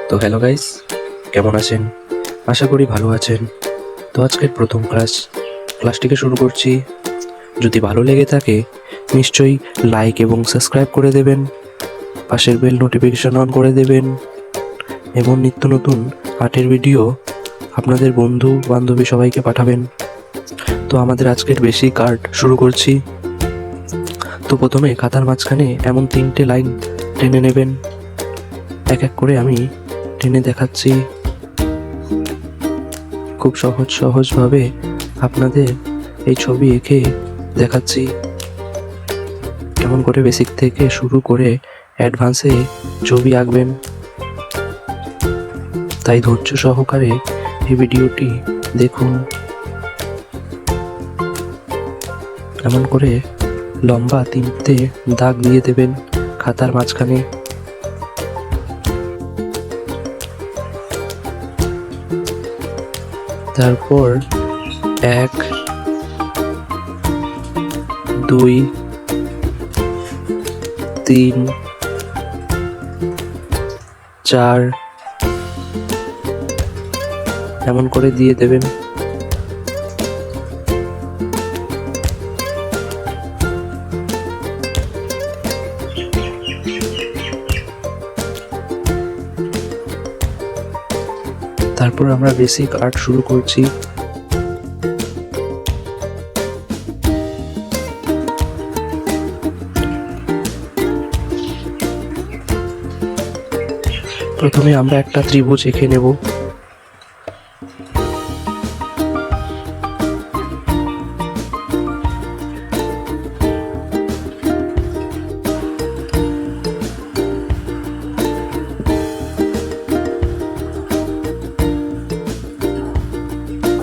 তো hello guys, কেমন আছেন? আশা করি ভালো আছেন। তো আজকের প্রথম ক্লাসটিকে শুরু করছি। যদি ভালো লেগে থাকে নিশ্চয়ই লাইক এবং সাবস্ক্রাইব করে দেবেন, পাশের বেল নোটিফিকেশন অন করে দেবেন এবং নিত্য নতুন আর্টের ভিডিও আপনাদের বন্ধু বান্ধবী সবাইকে পাঠাবেন। তো আমাদের আজকের বেসিক আর্ট শুরু করছি। তো প্রথমে খাতার মাঝখানে এমন 3টে লাইন টেনে নেবেন। এক এক করে আমি টেনে দেখাচ্ছি। খুব সহজভাবে আপনাদের এই ছবি এঁকে দেখাচ্ছি কেমন করে বেসিক থেকে শুরু করে অ্যাডভান্সে ছবি আঁকবেন। তাই ধৈর্য সহকারে এই ভিডিওটি দেখুন। এমন করে লম্বা 3টে দাগ দিয়ে দেবেন খাতার মাঝখানে। তারপর 1, 2, 3, 4 এমন করে দিয়ে দেবেন। তারপর আমরা বেসিক আর্ট শুরু করছি। প্রথমে আমরা একটা ত্রিভুজ এঁকে নেব।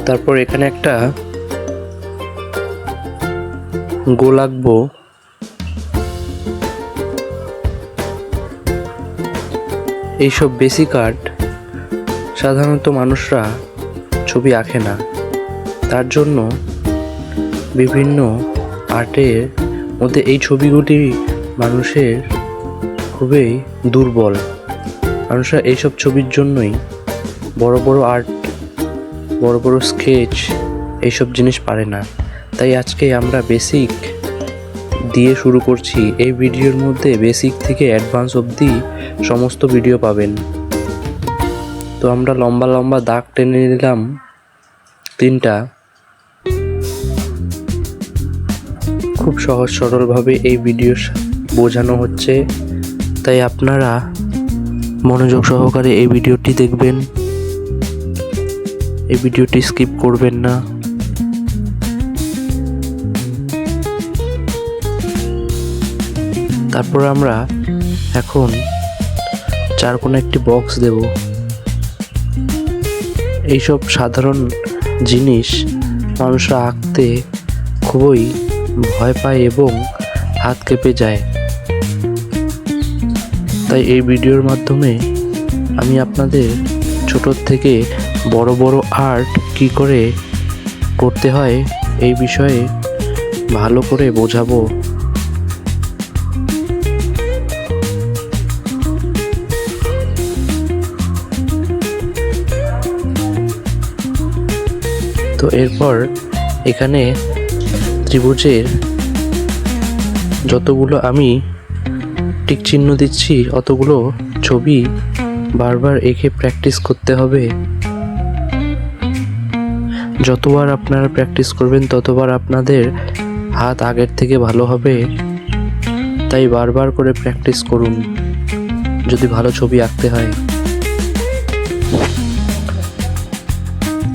তারপর এখানে একটা গোল আঁকবো। এইসব বেসিক আর্ট সাধারণত মানুষরা ছবি আঁকে না, তার জন্য বিভিন্ন আর্টের মধ্যে এই ছবিগুলি মানুষের খুবই দুর্বল। মানুষরা এইসব ছবির জন্যই বড় বড় আর্ট, বড় বড় স্কেচ এইসব জিনিস পারে না। তাই আজকে আমরা বেসিক দিয়ে শুরু করছি। এই ভিডিওর মধ্যে বেসিক থেকে অ্যাডভান্স অবধি সমস্ত ভিডিও পাবেন। তো আমরা লম্বা লম্বা দাগ টেনে নিলাম 3টা। খুব সহজ সরলভাবে এই ভিডিও বোঝানো হচ্ছে, তাই আপনারা মনোযোগ সহকারে এই ভিডিওটি দেখবেন। এই ভিডিওটি স্কিপ করবেন না। তারপর আমরা এখন চারকোণে একটি বক্স দেব। এইসব সাধারণ জিনিস মানুষরা আঁকতে খুবই ভয় পায় এবং হাত কেঁপে যায়। তাই এই ভিডিওর মাধ্যমে আমি আপনাদের ছোট থেকে বড় বড় আর্ট কি করে করতে হয় এই বিষয়ে ভালো করে বোঝাবো। তো এরপর এখানে ত্রিভুজের যতগুলো আমি টিক চিহ্ন দিচ্ছি অতগুলো ছবি বারবার এঁকে প্র্যাকটিস করতে হবে। যতবার আপনারা প্র্যাকটিস করবেন ততবার আপনাদের হাত আগের থেকে ভালো হবে। তাই বারবার করে প্র্যাকটিস করুন যদি ভালো ছবি আঁকতে হয়।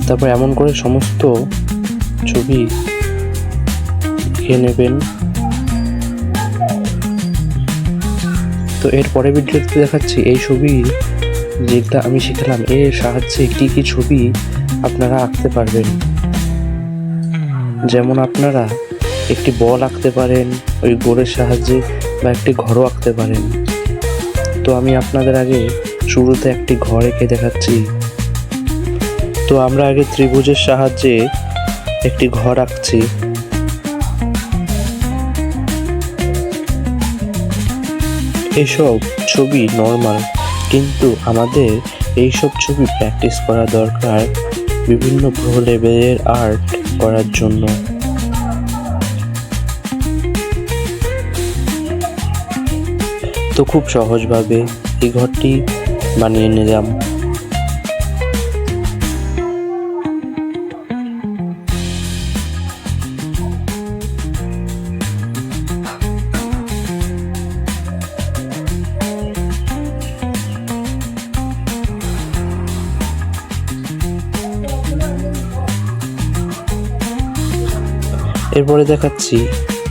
তারপর এমন করে সমস্ত ছবি এঁকে নেবেন। তো এর পরের ভিডিওতে দেখাচ্ছি এই ছবি যেটা আমি শিখলাম এর সাহায্যে কি কি ছবি আপনারা আঁকতে পারবেন। যেমন আপনারা একটি বল আঁকতে পারেন ওই গোলের সাহায্যে, বা একটি ঘরও আঁকতে পারেন। তো আমি আপনাদের আগে শুরুতে একটি ঘর এঁকে দেখাচ্ছি। তো আমরা আগে ত্রিভুজের সাহায্যে একটি ঘর আঁকছি। এসব ছবি নর্মাল, কিন্তু আমাদের এইসব ছবি প্র্যাকটিস করা দরকার বিভিন্ন প্রো লেভেলের আর্ট করার জন্য। তো খুব সহজভাবে এই ঘরটি বানিয়ে নিলাম। এরপরে দেখাচ্ছি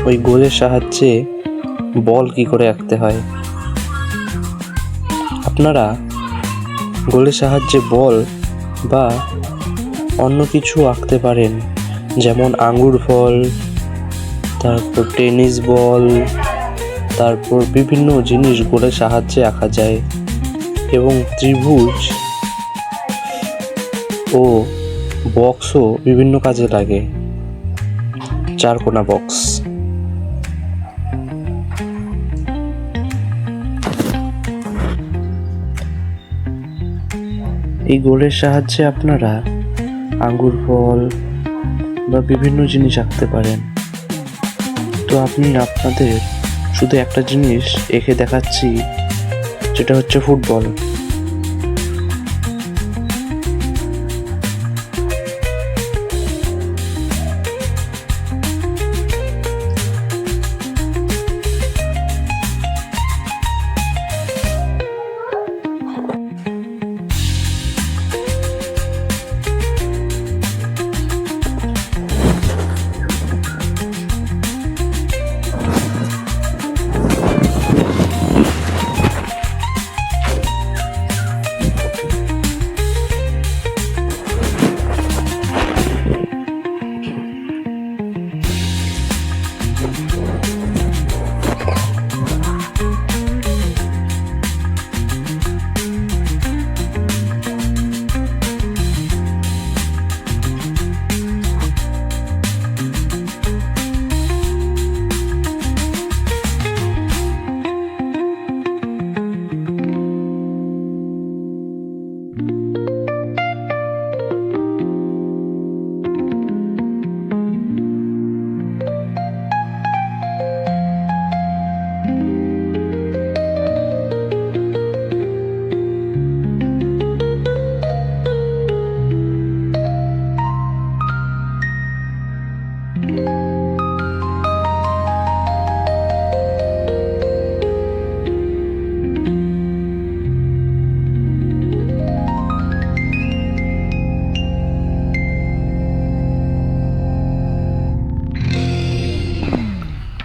ওই গোলের সাহায্যে বল কি করে আঁকতে হয়। আপনারা গোলের সাহায্যে বল বা অন্য কিছু আঁকতে পারেন, যেমন আঙ্গুর ফল, তারপর টেনিস বল, তারপর বিভিন্ন জিনিস গোলের সাহায্যে আঁকা যায়। এবং ত্রিভুজ ও বক্সও বিভিন্ন কাজে লাগে, চারকোনা বক্স। এই গোলের সাহায্যে আপনারা আঙ্গুর ফল বা বিভিন্ন জিনিস আঁকতে পারেন। তো আমি আপনাদের শুধু একটা জিনিস এঁকে দেখাচ্ছি, যেটা হচ্ছে ফুটবল।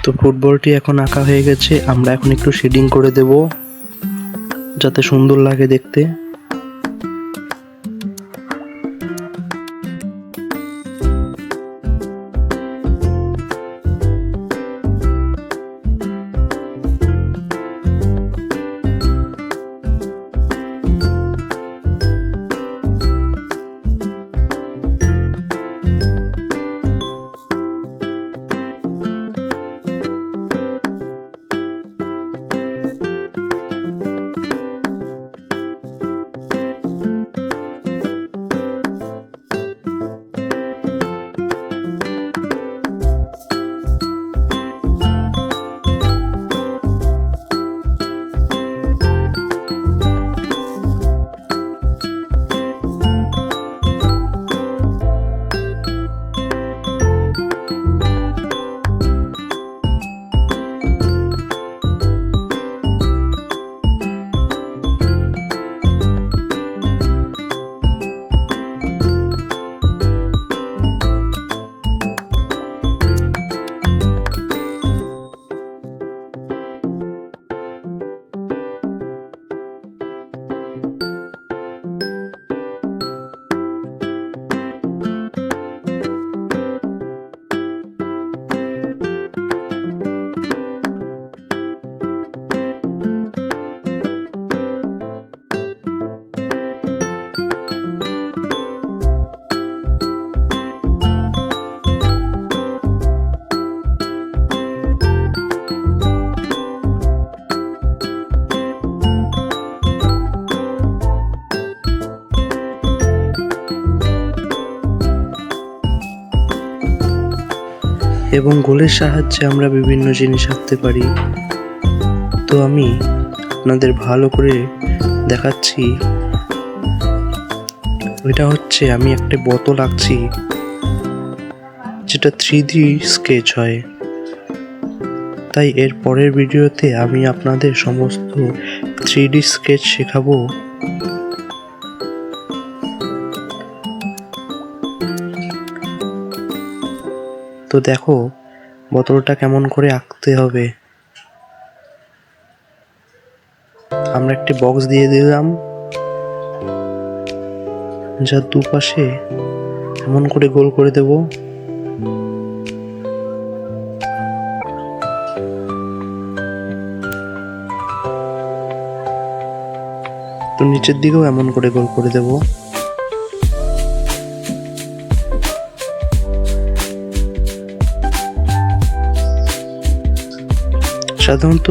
তো ফুটবলটি এখন আঁকা হয়ে গেছে। আমরা এখন একটু শেডিং করে দেব যাতে সুন্দর লাগে দেখতে। এবং গোলের সাহায্যে আমরা বিভিন্ন জিনিস আঁকতে পারি। তো আমি আপনাদের ভালো করে দেখাচ্ছি। এটা হচ্ছে আমি একটা বোতল আঁকছি, যেটা 3D স্কেচ হয়। তাই এর পরের ভিডিওতে আমি আপনাদের সমস্ত 3D স্কেচ শেখাবো। তো দেখো বোতলটা কেমন করে আঁকতে হবে। আমরা একটি বক্স দিয়ে দিলাম, যার দুপাশে এমন করে গোল করে দেব। তো নিচের দিকেও এমন করে গোল করে দেব। সাধারণত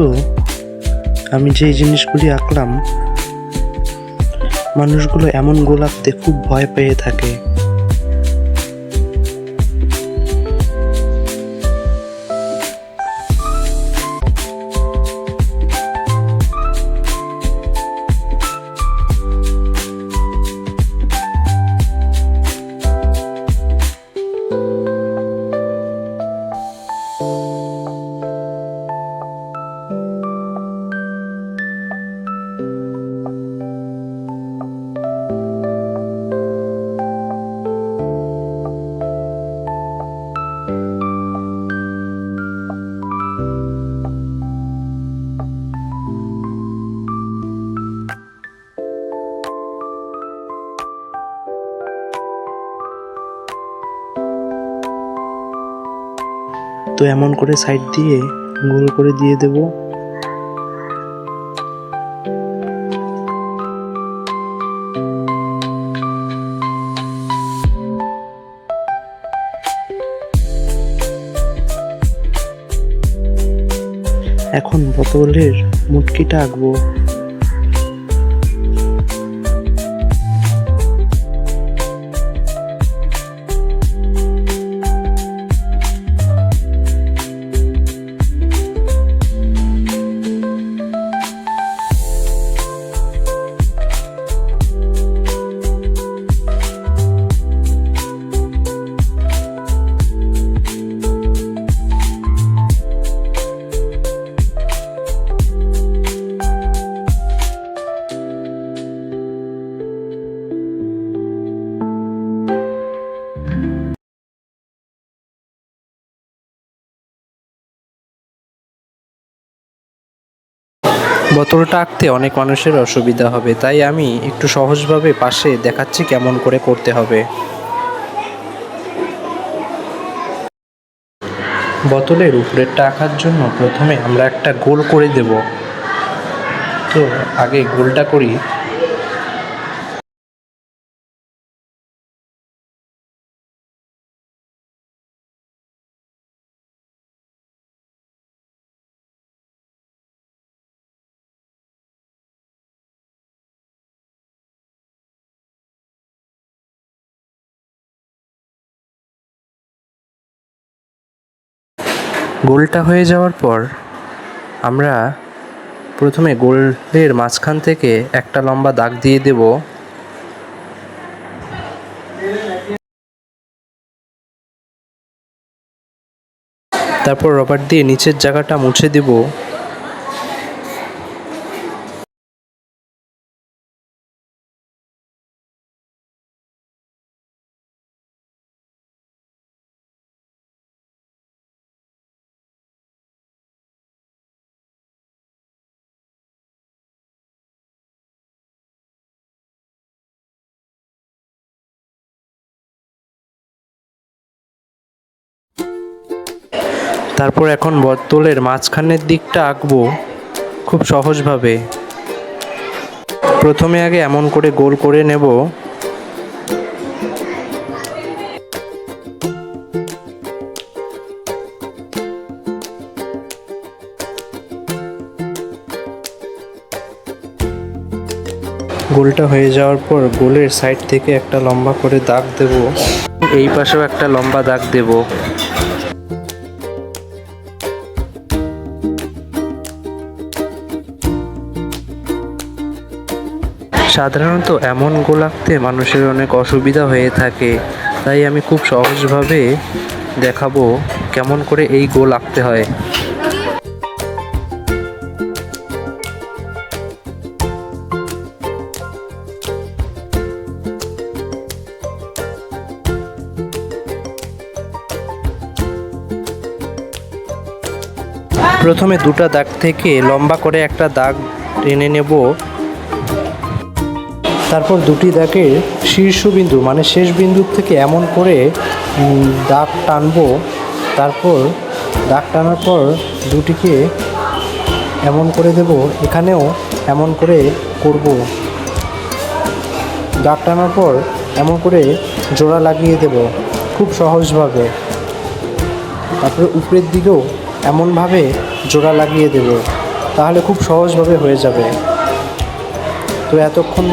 আমি যে জিনিসগুলি আঁকলাম, মানুষগুলো এমন গোল আঁকতে খুব ভয় পেয়ে থাকে। তো এমন করে সাইড দিয়ে গোল করে দিয়ে দেব। এখন বোতলের মুটকিটা আঁকবো। বোতলটা আঁকতে অনেক মানুষের অসুবিধা হবে, তাই আমি একটু সহজভাবে পাশে দেখাচ্ছি কেমন করে করতে হবে। বোতলের উপরেরটা আঁকার জন্য প্রথমে আমরা একটা গোল করে দেব। তো আগে গোলটা করি। গোলটা হয়ে যাওয়ার পর আমরা প্রথমে গোলের মাঝখান থেকে একটা লম্বা দাগ দিয়ে দেব। তারপর রবার দিয়ে নিচের জায়গাটা মুছে দেব। তারপর এখন বোতলের মাঝখানের দিকটা আঁকবো খুব সহজভাবে। প্রথমে আগে এমন করে গোল করে নেব। গোলটা হয়ে যাওয়ার পর গোলের সাইড থেকে একটা লম্বা করে দাগ দেব। এই পাশেও একটা লম্বা দাগ দেব। সাধারণত এমন গোল আঁকতে মানুষের অনেক অসুবিধা হয়ে থাকে, তাই আমি খুব সহজভাবে দেখাবো কেমন করে এই গোল আঁকতে হয়। প্রথমে দুটো দাগ থেকে লম্বা করে একটা দাগ টেনে নেব। তারপর দুটি দাগের শীর্ষবিন্দু মানে শেষ বিন্দু থেকে এমন করে দাগ টানবো। তারপর দাগ টানার পর দুটিকে এমন করে দেব, এখানেও এমন করে করব। দাগ টানার পর এমন করে জোড়া লাগিয়ে দেব খুব সহজভাবে। তারপরে উপরের দিকেও এমনভাবে জোড়া লাগিয়ে দেব, তাহলে খুব সহজভাবে হয়ে যাবে। তো এতক্ষণ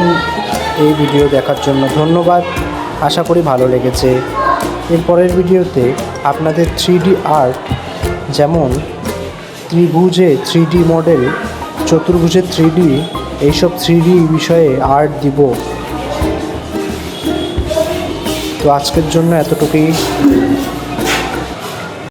এই ভিডিও দেখার জন্য ধন্যবাদ, আশা করি ভালো লেগেছে। এরপরের ভিডিওতে আপনাদের 3D আর্ট, যেমন ত্রিভুজে 3D মডেল, চতুর্ভুজে 3D, এইসব 3D বিষয়ে আর্ট দিব। তো আজকের জন্য এতটুকুই।